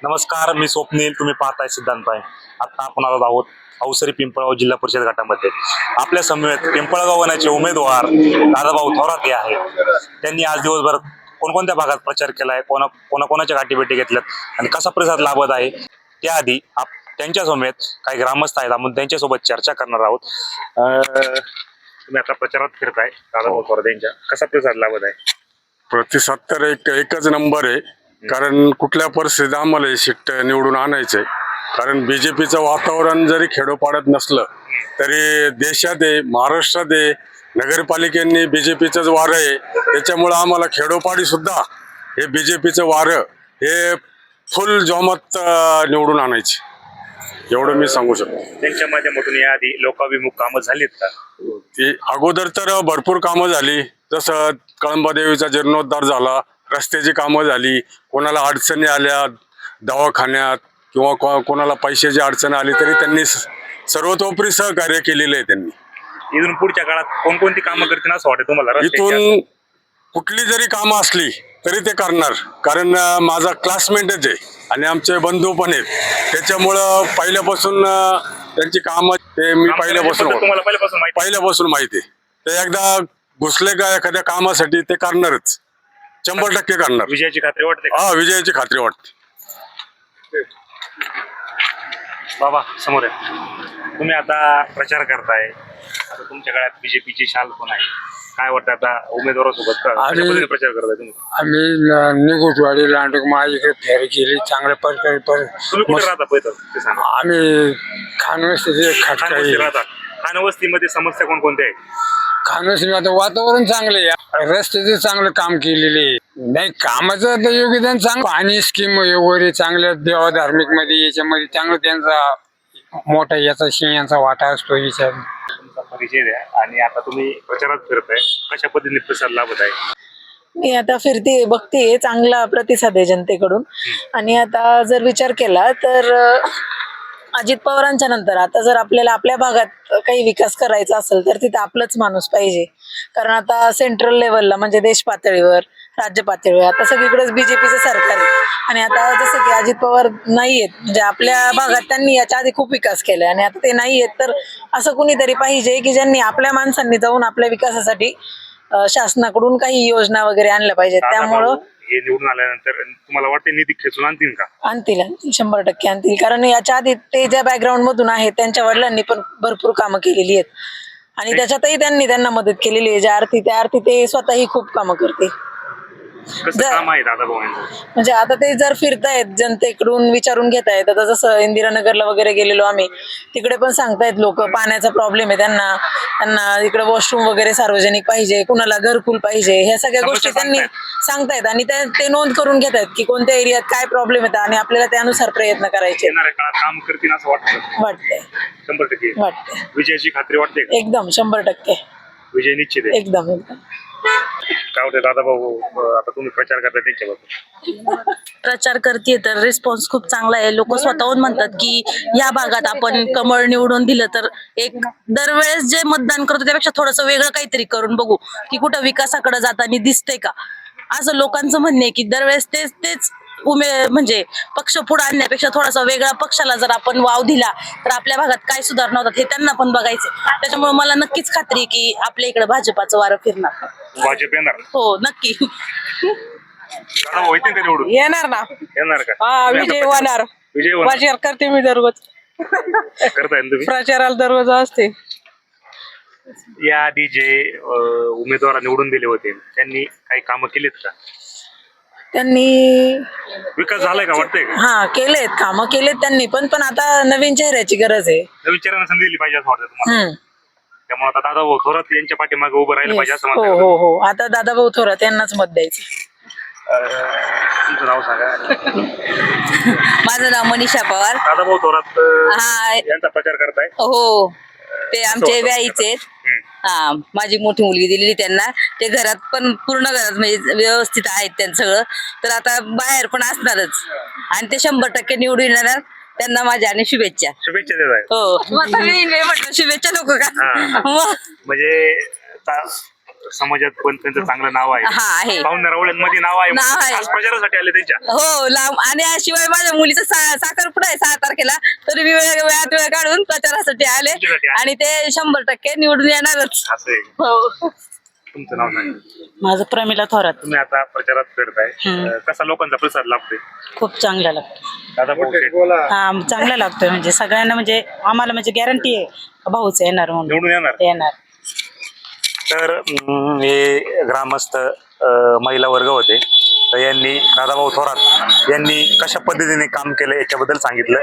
नमस्कार, मी स्वप्नील. तुम्ही पाहताय सिद्धांत आहे. आता आपण आलो आहोत अवसरी पिंपळगाव जिल्हा परिषद गटामध्ये. आपल्या समवेत पिंपळगाव वनाचे उमेदवार दादाभाऊ थोरात हे आहेत. त्यांनी आज दिवसभर कोणकोणत्या भागात प्रचार केलाय, कोणाकोणाच्या गाठीभेटी घेतल्यात आणि कसा प्रतिसाद लाभत आहे त्याआधी त्यांच्या समेत काही ग्रामस्थ आहेत. आपण त्यांच्यासोबत चर्चा करणार आहोत. तुम्ही आता प्रचारात फिरताय दादाभाऊ थोरात यांच्या, कसा प्रतिसाद लाभत आहे? प्रतिसाद तर एकच नंबर आहे. कारण कुठल्या परिस्थितीत आम्हाला हे सीट निवडून आणायचंय. कारण बीजेपीचं वातावरण जरी खेडोपाड्यात नसलं तरी देशात आहे, महाराष्ट्रात आहे, नगरपालिकेने बीजेपीचंच वारं आहे. त्याच्यामुळं आम्हाला खेडोपाडी सुद्धा हे बीजेपीचं वारं हे फुल जोमात निवडून आणायचे, एवढं मी सांगू शकतो. त्यांच्या माध्यमातून याआधी लोकाभिमुख कामं झालीत का? ती अगोदर तर भरपूर कामं झाली. जसं कळंबादेवीचा जीर्णोद्धार झाला, रस्त्याची कामं झाली, कोणाला अडचणी आल्या दवाखान्यात किंवा कोणाला पैशाची अडचण आली तरी त्यांनी सर्वतोपरी सहकार्य केलेलं आहे. त्यांनी इथून पुढच्या काळात कोणकोणती कामं करतील असं वाटतं तुम्हाला? इथून कुठली जरी कामं असली तरी ते करणार. कारण माझा क्लासमेटच आहे आणि आमचे बंधू पण आहेत. त्याच्यामुळं पहिल्यापासून त्यांची कामं ते मी पहिल्यापासून माहिती आहे. ते एकदा घुसले का एखाद्या कामासाठी ते करणारच, 100% करणार. विजयाची खात्री वाटते? हा, विजयाची खात्री वाटते. बाबा समोर आहे. तुम्ही आता प्रचार करताय, आता तुमच्या काळात बीजेपीची शाल पण आहे. काय वाटतं आता उमेदवारासोबत प्रचार करताय तुम्ही? आम्ही निगुटवाडी लांडूक माझ्याकडे फेरी केली चांगल्या प्रकारे. तुम्ही कुठे राहता पहिलं ते सांगा. आम्ही खानवस्तीचे खटकाळी राहता. खानवस्तीमध्ये समस्या कोणकोणत्या आहेत? खानवस्ती आता वातावरण चांगले, रस्त्याचे चांगलं काम केलेले नाही. कामाचं तर योगदान चांगलं, पाणी स्कीम वगैरे चांगल्या देवा धार्मिक मध्ये याच्यामध्ये चांगलं त्यांचा मोठा याचा सिंहाचा वाटा असतो. विचार परिचय द्या. आणि आता तुम्ही प्रचारात फिरताय, कशा पद्धतीने प्रतिसाद लाभत आहे? मी आता फिरते बघते, चांगला प्रतिसाद आहे जनतेकडून. आणि आता जर विचार केला तर अजित पवारांच्या नंतर आता जर आपल्याला आपल्या भागात काही विकास करायचा असेल तर तिथे आपलंच माणूस पाहिजे. कारण आता सेंट्रल लेवलला म्हणजे देश पातळीवर, राज्य पातळीवर आता सगळीकडेच बीजेपीचं सरकार आहे. आणि आता जसं की अजित पवार नाही आहेत, म्हणजे आपल्या भागात त्यांनी याच्या आधी खूप विकास केलाय आणि आता ते नाही आहेत, तर असं कुणीतरी पाहिजे की ज्यांनी आपल्या माणसांनी जाऊन आपल्या विकासासाठी शासनाकडून काही योजना वगैरे आणल्या पाहिजेत. त्यामुळं हे निवडून आल्यानंतर तुम्हाला वाटते निधी खेचून आणतील का? आणतील 100% आणतील. कारण याच्या आधी ते ज्या बॅकग्राऊंड मधून आहेत त्यांच्या वडिलांनी पण भरपूर कामं केलेली आहेत आणि त्याच्यातही त्यांना मदत केलेली आहे. ज्या अर्थी त्या अर्थी ते स्वतःही खूप कामं करते. कसं काम आहे दादाभाऊ? म्हणजे आता ते जर फिरतायत जनतेकडून विचारून घेतायत. आता जसं इंदिरानगरला वगैरे गेलेलो आम्ही, तिकडे पण सांगतायत लोक पाण्याचा प्रॉब्लेम आहे त्यांना इकडे वॉशरूम वगैरे सार्वजनिक पाहिजे, कुणाला घरकुल पाहिजे, ह्या सगळ्या गोष्टी त्यांनी सांगतायत. आणि ते नोंद करून घेतायत की कोणत्या एरियात काय प्रॉब्लेम येतात आणि आपल्याला त्यानुसार प्रयत्न करायचे. काम करतील असं वाटतंय 100%. वाटतंय. विजयाची खात्री वाटते? एकदम 100% विजय निश्चित आहे. एकदम. काय होते दादाभाऊ, आता तुम्ही प्रचार करता त्यांच्याबद्दल? प्रचार करते तर रिस्पॉन्स खूप चांगला आहे. लोक स्वतःहून म्हणतात की या भागात आपण कमळ निवडून दिलं तर एक दरवेळेस जे मतदान करतो त्यापेक्षा थोडंसं वेगळं काहीतरी करून बघू की कुठं विकासाकडे जाताना दिसतंय का, असं लोकांचं म्हणणं आहे. की दरवेळेस तेच म्हणजे पक्ष पुढे आणण्यापेक्षा थोडासा वेगळा पक्षाला जर आपण वाव दिला तर आपल्या भागात काय सुधारणा होतात हे त्यांना पण बघायचं. त्याच्यामुळे मला नक्कीच खात्री आहे की आपल्या इकडे भाजपाचं वारं फिरणार. भाजप येणार? हो, नक्की. येणार ना? येणार का? हा, विजय होणार. प्रचार करते मी दररोज. करताय तुम्ही? प्रचाराला दररोज असते. याआधी जे उमेदवार निवडून दिले होते त्यांनी काही कामं केलीत का? त्यांनी विकास झालाय का वाटतंय का? हा, केलेत कामं केलेत त्यांनी पण आता नवीन चेहऱ्याची गरज आहे. नवीन चेहऱ्याला संधी दिली पाहिजे असं वाटतं तुम्हाला? त्यामुळे आता दादाभाऊ थोरात यांच्या पाठीमागे उभं राहिलं पाहिजे असं हो म्हणतात. हो हो, आता दादाभाऊ थोरात यांनाच मत द्यायचं. तुमचं नाव सांगा. माझं नाव मनीषा पवार. दादाभाऊ थोरात हा, यांचा प्रचार करताय? हो, ते आमचे व्याईचे. हा, माझी मोठी मुलगी दिलेली त्यांना. ते घरात पण पूर्ण घरात म्हणजे व्यवस्थित आहेत त्यांचं सगळं. तर आता बाहेर पण असणारच आणि ते 100% निवडून येणार. त्यांना माझ्या आणि शुभेच्छा. शुभेच्छा देत आहे. हो, म्हटलं शुभेच्छा नको का? म्हणजे समाजात पण त्यांचं चांगलं नाव आहे. हा आहे. पाहुणे नरावळ्यांमध्ये नाव आहे. नाव आहे. आज प्रचारासाठी आले त्यांच्या. हो लांब आणि शिवाय माझ्या मुलीचा साखरपुडा आहे 6 तारखेला, तरी मी वेळात वेळ काढून प्रचारासाठी आले आणि ते 100% निवडून येणारच. असं आहे. हो. तुमचं नाव सांगा. माझं प्रमिला थोरात. तुम्ही आता प्रचारात फिरताय, कसा लोकांचा प्रतिसाद लाभतोय? खूप चांगला लागतो. दादा भाऊ शेठ हा चांगला लागतोय, म्हणजे सगळ्यांना, म्हणजे आम्हाला म्हणजे गॅरंटी आहे भाऊच येणार म्हणून. निवडून येणार. येणार. तर हे ग्रामस्थ महिला वर्ग होते. तर यांनी दादाभाऊ थोरात यांनी कशा पद्धतीने काम केलं याच्याबद्दल सांगितलं.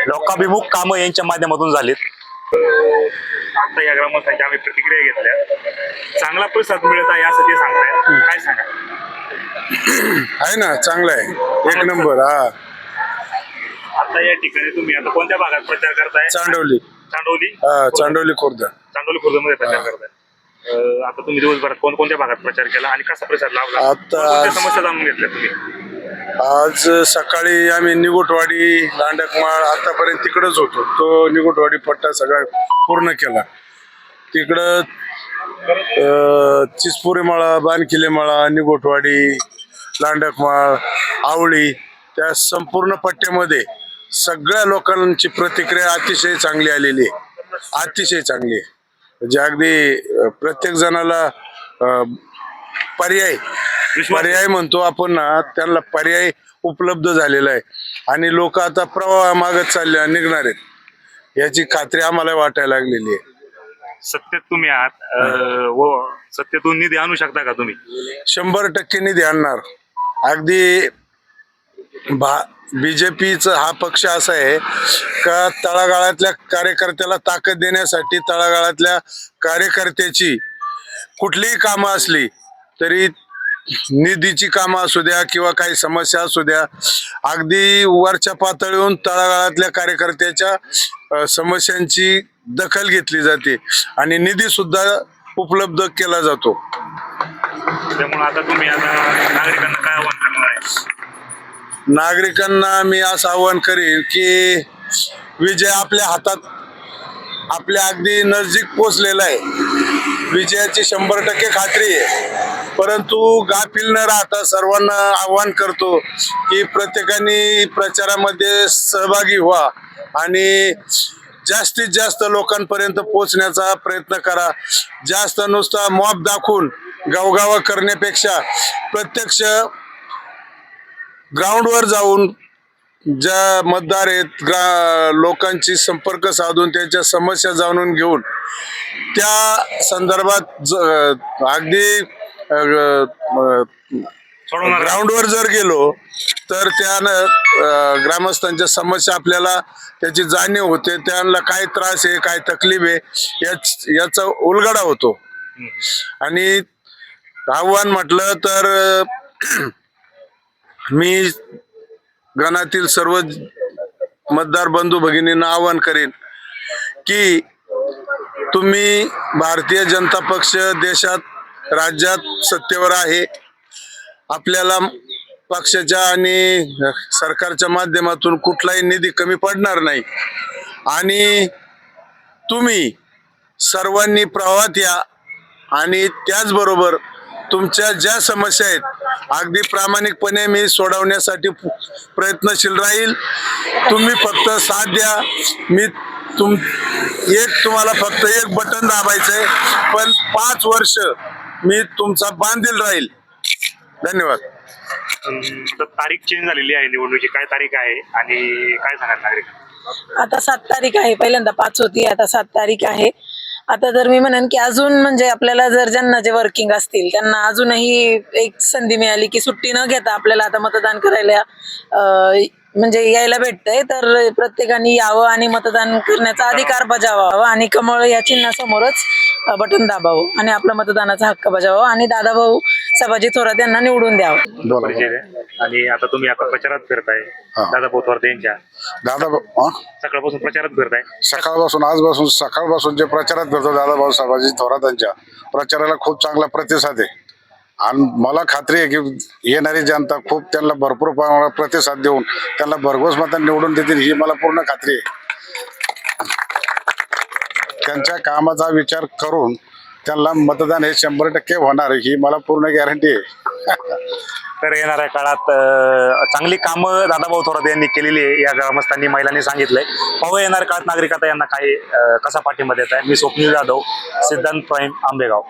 लोकाभिमुख कामं यांच्या माध्यमातून झालीत. आता या ग्रामस्थांच्या आम्ही प्रतिक्रिया घेतल्या. चांगला प्रतिसाद मिळत आहे असं ते सांगताय. काय सांगा? आहे ना, चांगलं आहे, एक नंबर. हा, आता या ठिकाणी तुम्ही आता कोणत्या भागात प्रचार करताय? चांडवली. चांडोली. चांडवली खुर्द. चांडोली खुर्दमध्ये प्रचार करताय. आता तुम्ही दिवसभरात कोणत्या भागात प्रचार केला आणि कसा प्रतिसाद लाभला? कोणत्या समस्या जाणून घेतल्या तुम्ही? आज सकाळी आम्ही निगुटवाडी, लांडकमाळ आतापर्यंत तिकडच होतो. तो निगुटवाडी पट्टा सगळा पूर्ण केला. तिकडं चिसपुरीमाळा, बानकिलेमाळा, निगुटवाडी, लांडकमाळ, आवळी, त्या संपूर्ण पट्ट्यामध्ये सगळ्या लोकांची प्रतिक्रिया अतिशय चांगली आलेली आहे. अतिशय चांगली आहे. म्हणजे अगदी प्रत्येक जणाला पर्याय म्हणतो आपण ना, त्यांना पर्याय उपलब्ध झालेला आहे आणि लोक आता प्रवाह मागत चालले निघणार आहेत याची खात्री आम्हाला वाटायला लागलेली आहे. सत्तेत तुम्ही आहात व सत्तेतून निधी आणू शकता का तुम्ही? 100% निधी आणणार. अगदी बीजेपीचा हा पक्ष असा आहे का तळागाळातल्या कार्यकर्त्याला ताकद देण्यासाठी, तळागाळातल्या कार्यकर्त्याची कुठलीही कामं असली तरी, निधीची कामं असू द्या किंवा काही समस्या असू द्या, अगदी वरच्या पातळीवरून तळागाळातल्या कार्यकर्त्याच्या समस्यांची दखल घेतली जाते आणि निधी सुद्धा उपलब्ध केला जातो. त्यामुळे आता तुम्ही आता नागरिकांना काय आव्हान करणार आहे? नागरिकांना मी असं आवाहन करीन की विजय आपल्या हातात, आपल्या अगदी नजदीक पोचलेला आहे. विजयाची 100% खात्री आहे. परंतु गाफील न राहता सर्वांना आवाहन करतो की प्रत्येकाने प्रचारामध्ये सहभागी व्हा आणि जास्तीत जास्त लोकांपर्यंत पोहोचण्याचा प्रयत्न करा. जास्त नुसता मॉब दाखवून गावगावा करण्यापेक्षा प्रत्यक्ष ग्राउंडवर जाऊन ज्या मतदार आहेत लोकांची संपर्क साधून त्यांच्या समस्या जाणून घेऊन त्या संदर्भात अगदी ग्राउंडवर जर गेलो तर त्यानं ग्रामस्थांच्या समस्या आपल्याला त्याची जाणीव होते. त्यांना काय त्रास आहे, काय तकलीफ आहे याचा उलगडा होतो. आणि आव्हान म्हटलं तर मी गणातील सर्व मतदार बंधू भगिनींना आवाहन करेन की तुम्ही, भारतीय जनता पक्ष देशात, राज्यात सत्तेवर आहे. आपल्याला पक्षाच्या आणि सरकारच्या माध्यमातून कुठलाही निधी कमी पडणार नाही आणि तुम्ही सर्वांनी प्रवाहात या आणि त्याचबरोबर तुमच्या ज्या समस्या आहेत अगदी प्रामाणिकपणे मी सोडवण्यासाठी प्रयत्नशील राहील. तुम्ही फक्त साथ द्या. मी तुम्हाला फक्त एक बटन दाबायचंय, पण 5 वर्ष मी तुमचा बांधील राहील. धन्यवाद. तारीख चेंज झालेली आहे निवडणुकीची, काय तारीख आहे आणि काय सांगाल नागरिक? आता 7 तारीख आहे. पहिल्यांदा 5 होती, आता 7 तारीख आहे. आता तर मी म्हणेन की अजून म्हणजे आपल्याला जर ज्यांना जे वर्किंग असतील त्यांना अजूनही एक संधी मिळाली की सुट्टी न घेता आपल्याला आता मतदान करायला म्हणजे यायला भेटतंय, तर प्रत्येकाने यावं आणि मतदान करण्याचा अधिकार बजावावा आणि कमळ या चिन्हासमोरच बटन दाबावं आणि आपला मतदानाचा हक्क बजावावा आणि दादाभाऊ सभाजी थोरात यांना निवडून द्यावं. आणि आता तुम्ही आता प्रचारात फिरताय दादाभाऊ थोरात यांच्या, सकाळपासून प्रचारात फिरताय? सकाळपासून जे प्रचारात करतो दादाभाऊ सभाजी थोरातांच्या प्रचाराला खूप चांगला प्रतिसाद आहे आणि मला खात्री आहे की येणारी जनता खूप त्यांना भरपूर प्रमाणात प्रतिसाद देऊन त्यांना भरघोस मतांनी निवडून देतील ही मला पूर्ण खात्री आहे. त्यांच्या कामाचा विचार करून त्यांना मतदान हे 100% होणार ही मला पूर्ण गॅरंटी आहे. तर येणाऱ्या काळात चांगली कामं दादाभाऊ थोरात यांनी केलेली आहे या ग्रामस्थांनी महिलांनी सांगितलंय. पाहूया येणाऱ्या काळात नागरिक आता यांना काय कसा पाठिंबा देत आहे. मी स्वप्नील जाधव, सिद्धांत प्राईम, आंबेगाव.